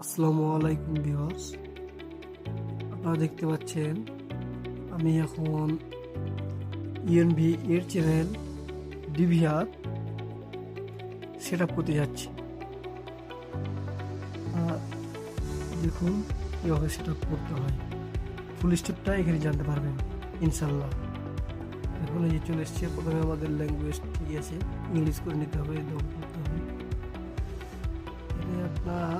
আসসালামু আলাইকুম ভিউয়ার্স, আপনারা দেখতে পাচ্ছেন আমি এখন ইএনভি এর চ্যানেল ডিভিআর সেট আপ করতে যাচ্ছি। দেখুন কীভাবে সেট আপ করতে হয়, ফুল স্টেপটা এখানে জানতে পারবেন ইনশাল্লাহ। এখন এই যে চলে এসছে, প্রথমে আমাদের ল্যাঙ্গুয়েজ ঠিক আছে, ইংলিশ করে নিতে হবে, দম করতে হবে। আপনার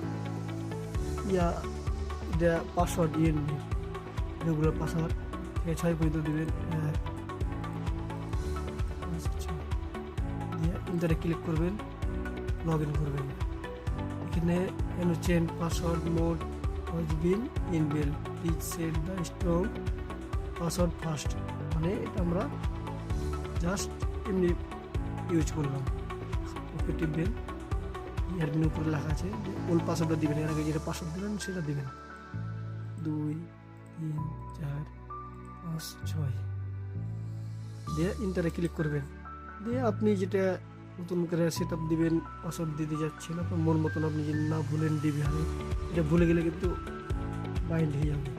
এটা পাসওয়ার্ড ইএনভি রেগুলার পাসওয়ার্ড 6 পর্যন্ত দেবেন। ইন্টারে ক্লিক করবেন, লগ ইন করবেন। এখানে change password mode has been inbuilt, please set the strong password first. মানে এটা আমরা জাস্ট এমনি ইউজ করলাম। ওকে টিপবেন, অ্যাডমিন উপরে লেখা আছে যে ওল্ড পাসওয়ার্ডটা দিবেন, এর আগে যেটা পাসওয়ার্ড দিলেন সেটা দিবেন। 2 3 4 5 6 দিয়ে ইন্টারে ক্লিক করবেন। দিয়ে আপনি যেটা নতুন করে সেট আপ দিবেন, পাসওয়ার্ড দিতে যাচ্ছেন আপনার মন মতন, আপনি যদি না ভুলেন দিবে হবে, এটা ভুলে গেলে কিন্তু বাইন্ড হয়ে যাবে।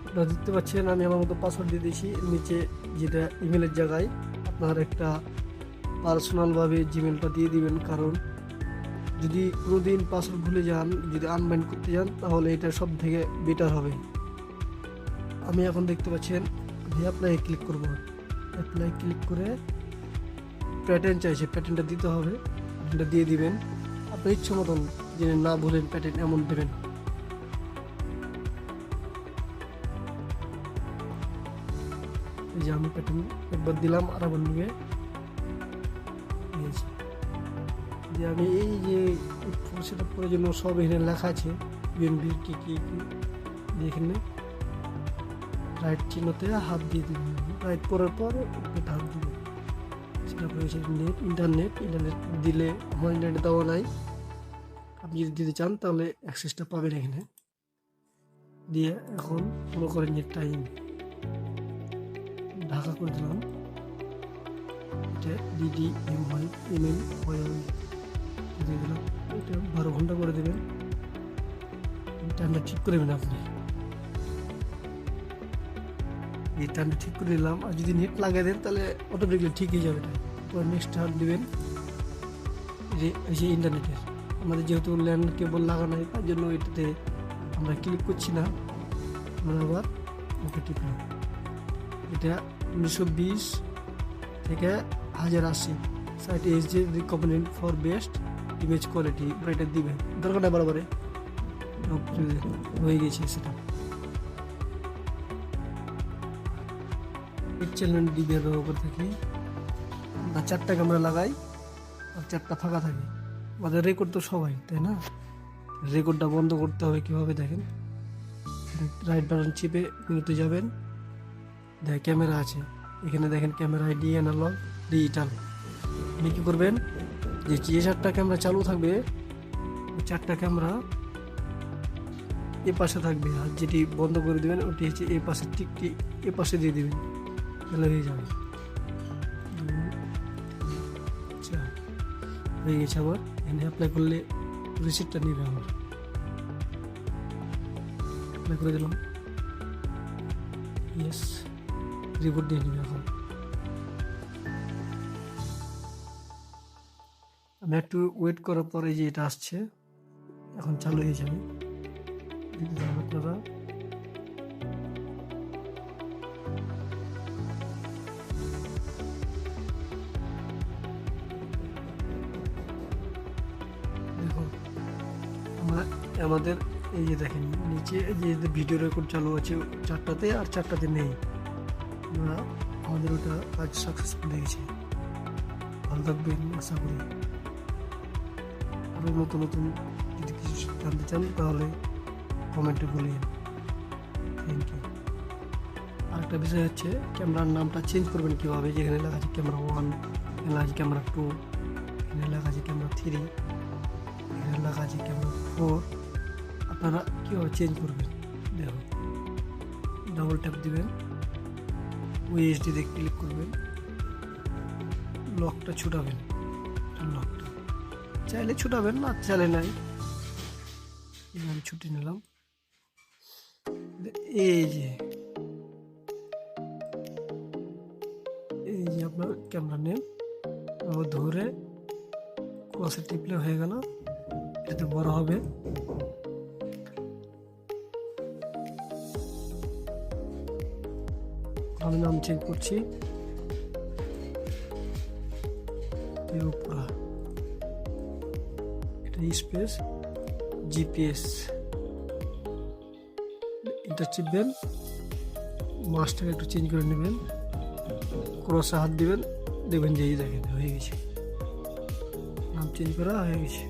আপনারা দেখতে পাচ্ছেন আমি আমার মতো পাসওয়ার্ড দিয়ে দিয়েছি। নিচে যেটা ইমেলের জায়গায় আপনার একটা পার্সোনালভাবে জিমেলটা দিয়ে দিবেন, কারণ যদি কোনোদিন পাসওয়ার্ড ভুলে যান, যদি আনবাইন্ড করতে যান, তাহলে এটা সব থেকে বেটার হবে। আমি এখন দেখতে পাচ্ছেন আমি অ্যাপ্লাই ক্লিক করব। অ্যাপ্লাই ক্লিক করে প্যাটার্ন চাইছে, প্যাটার্নটা দিতে হবে, প্যাটার্নটা দিয়ে দিবেন আপনার ইচ্ছে মতন, যে না ভুলেন প্যাটার্ন এমন দেবেন। এই যে আমি প্যাটার্ন একবার দিলাম, আর আবার নিবে যে আমি এই যে সেটা করার জন্য সব এখানে লেখা আছে ইউএনবির কি কি এখানে রাইট চিহ্নতে হাত দিয়ে দিবেন, রাইট করার পর হাত দিবেন। সেটা রয়েছে নেট, ইন্টারনেট দিলে আমার ইন্টারনেট দেওয়া নাই, আপনি যদি দিতে চান তাহলে অ্যাক্সেসটা পাবেন এখানে। দিয়ে এখন মনে করেন যে টাইম ঢাকা করে দিলাম, এটা ডিডি এমএম দিয়ে দিলাম, এটা 12 ঘন্টা করে দেবেন। টাইমটা ঠিক করে দেবেন আপনি, এই টাইমটা ঠিক করে দিলাম। আর যদি নেট লাগিয়ে দেন তাহলে অটোমেটিকলি ঠিক হয়ে যাবে। পরে নেক্সট হার দেবেন। এই যে ইন্টারনেটের আমাদের যেহেতু ল্যান্ড কেবল লাগানো হয়, তার জন্য এটাতে আমরা ক্লিক করছি না, আমরা আবার ওকে টিপলাম। এটা 1920 থেকে 1080 সাইট ইজ যে recommended for best image quality, এটা দিবেন দরকার না বরাবরে হয়ে গেছে। সেটা এই চ্যানেল ডিবিআর ব্যবহার করে থাকি। আমরা 4টা ক্যামেরা লাগাই আর 4টা ফাঁকা থাকে। আমাদের রেকর্ড তো সবাই, তাই না? রেকর্ডটা বন্ধ করতে হবে কীভাবে দেখেন, রাইট বাটন চিপে মেনুতে যাবেন, দেখ ক্যামেরা আছে, এখানে দেখেন ক্যামেরা আইডি, অ্যানালগ, ডিজিটাল। আপনি কী করবেন, যে 4টা ক্যামেরা চালু থাকবে ওই 4টা ক্যামেরা এ পাশে থাকবে, আর যেটি বন্ধ করে দেবেন ওটি হচ্ছে এ পাশে, টিকটি এ পাশে দিয়ে দেবেন, তাহলে হয়ে যাবে। আচ্ছা হয়ে গেছে। আবার এখানে অ্যাপ্লাই করলে রিসিপ্টটা নেবে, আমার অ্যাপ্লাই করে দিলাম, ইয়েস, রিপোর্ট দিয়ে নেবে। এখন আমি একটু ওয়েট করার পরে যে এটা আসছে, এখন চালু হয়ে যাবে। আপনারা দেখুন আমাদের এই যে দেখেন নিচে যে ভিডিও রেকর্ড চালু আছে 4টাতে, আর 4টাতে নেই। আমরা আমাদের ওটা কাজ সাকসেসফুল হয়ে গেছে। ভালো থাকবেন আশা করি। আরও নতুন নতুন যদি কিছু জানতে চান তাহলে কমেন্টে বলিয়ে। Thank you. আরেকটা বিষয় হচ্ছে ক্যামেরার নামটা চেঞ্জ করবেন কীভাবে। যেখানে লেখা আছে ক্যামেরা 1, এখানে লেখা আছে ক্যামেরা 2, এখানে লেখা আছে ক্যামেরা 3, এখানে লেখা আছে ক্যামেরা 4, আপনারা কীভাবে চেঞ্জ করবেন দেখুন। ডাবল ট্যাপ দিবেন, ওএসডিতে ক্লিক করবেন, লকটা ছুটাবেন, লকটা চাইলে ছুটাবেন, না চাইলে নাই। আমি ছুটি নিলাম। এই যে আপনার ক্যামেরা নেম ধরে ক্রসে টিপলে হয়ে গেল। এতে বড় হবে। আমি নাম চেঞ্জ করছি ত্রিপুরা। এটা স্পেস জিপিএস। এটা চিপবেন, মাছটাকে একটু চেঞ্জ করে নেবেন, ক্রসে হাত দিবেন, দেখবেন যে এই দেখেন হয়ে গেছে, নাম চেঞ্জ করা হয়ে গেছে।